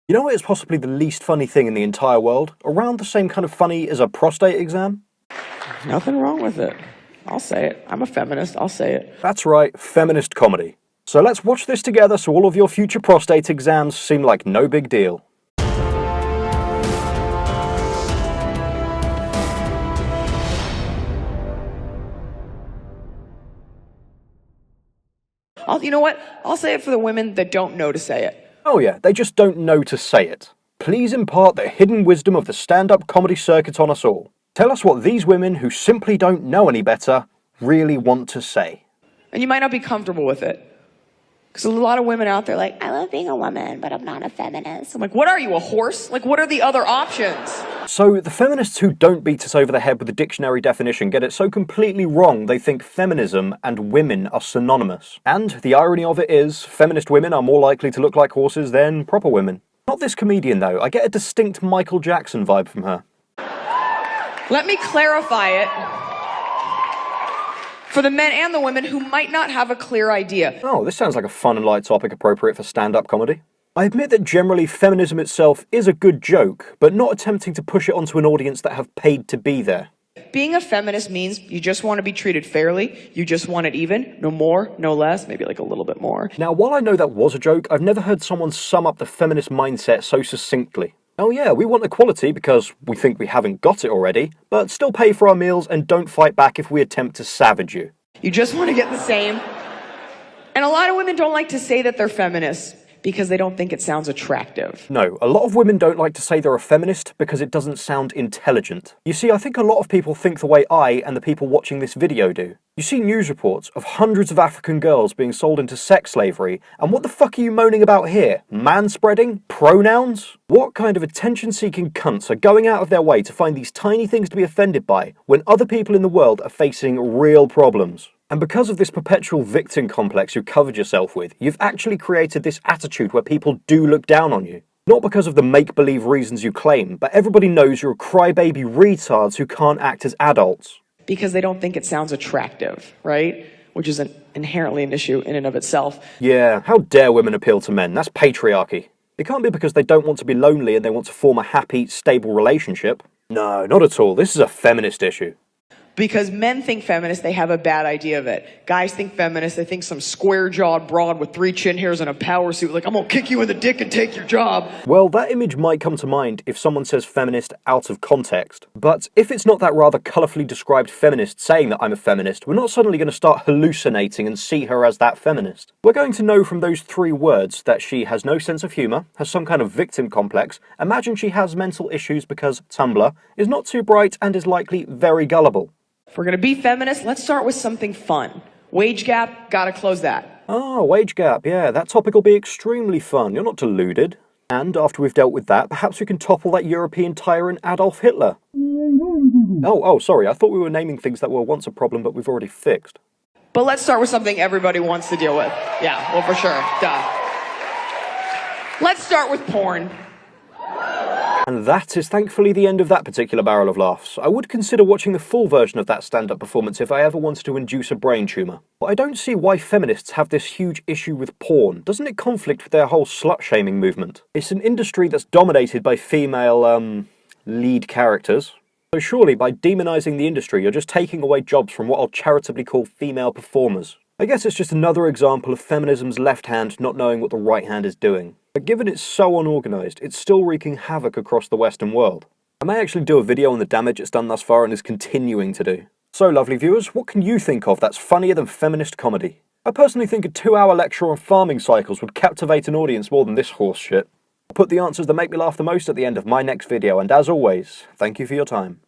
You know what is possibly the least funny thing in the entire world? Around the same kind of funny as a prostate exam? Nothing wrong with it. I'll say it. I'm a feminist. I'll say it. That's right, feminist comedy. So let's watch this together so all of your future prostate exams seem like no big deal. You know what? I'll say it for the women that don't know to say it. Oh yeah, they just don't know to say it. Please impart the hidden wisdom of the stand-up comedy circuit on us all. Tell us what these women who simply don't know any better really want to say. And you might not be comfortable with it. Because a lot of women out there like, I love being a woman, but I'm not a feminist. I'm like, what are you, a horse? Like, what are the other options? So the feminists who don't beat us over the head with the dictionary definition get it so completely wrong they think feminism and women are synonymous. And the irony of it is, feminist women are more likely to look like horses than proper women. Not this comedian though, I get a distinct Michael Jackson vibe from her. Let me clarify it for the men and the women who might not have a clear idea. Oh, this sounds like a fun and light topic appropriate for stand-up comedy. I admit that generally feminism itself is a good joke, but not attempting to push it onto an audience that have paid to be there. Being a feminist means you just want to be treated fairly, you just want it even, no more, no less, maybe like a little bit more. Now, while I know that was a joke, I've never heard someone sum up the feminist mindset so succinctly. Oh yeah, we want equality because we think we haven't got it already, but still pay for our meals and don't fight back if we attempt to savage you. You just want to get the same. And a lot of women don't like to say that they're feminists because they don't think it sounds attractive. No, a lot of women don't like to say they're a feminist because it doesn't sound intelligent. You see, I think a lot of people think the way I and the people watching this video do. You see news reports of hundreds of African girls being sold into sex slavery, and what the fuck are you moaning about here? Manspreading? Pronouns? What kind of attention-seeking cunts are going out of their way to find these tiny things to be offended by when other people in the world are facing real problems? And because of this perpetual victim complex you covered yourself with, you've actually created this attitude where people do look down on you. Not because of the make-believe reasons you claim, but everybody knows you're crybaby retards who can't act as adults. Because they don't think it sounds attractive, right? Which is inherently an issue in and of itself. Yeah, how dare women appeal to men? That's patriarchy. It can't be because they don't want to be lonely and they want to form a happy, stable relationship. No, not at all. This is a feminist issue. Because men think feminists, they have a bad idea of it. Guys think feminists, they think some square-jawed broad with 3 chin hairs and a power suit, like, I'm gonna kick you in the dick and take your job. Well, that image might come to mind if someone says feminist out of context. But if it's not that rather colourfully described feminist saying that I'm a feminist, we're not suddenly going to start hallucinating and see her as that feminist. We're going to know from those 3 words that she has no sense of humour, has some kind of victim complex, imagine she has mental issues because Tumblr, is not too bright and is likely very gullible. If we're gonna be feminists, let's start with something fun. Wage gap, gotta close that. Oh, wage gap, yeah, that topic will be extremely fun, you're not deluded. And after we've dealt with that, perhaps we can topple that European tyrant Adolf Hitler. Oh, sorry, I thought we were naming things that were once a problem but we've already fixed. But let's start with something everybody wants to deal with. Yeah, well, for sure, duh. Let's start with porn. And that is thankfully the end of that particular barrel of laughs. I would consider watching the full version of that stand-up performance if I ever wanted to induce a brain tumour. But I don't see why feminists have this huge issue with porn. Doesn't it conflict with their whole slut-shaming movement? It's an industry that's dominated by female, lead characters. So surely by demonising the industry, you're just taking away jobs from what I'll charitably call female performers. I guess it's just another example of feminism's left hand not knowing what the right hand is doing. But given it's so unorganised, it's still wreaking havoc across the Western world. I may actually do a video on the damage it's done thus far and is continuing to do. So lovely viewers, what can you think of that's funnier than feminist comedy? I personally think a 2-hour lecture on farming cycles would captivate an audience more than this horse shit. I'll put the answers that make me laugh the most at the end of my next video, and as always, thank you for your time.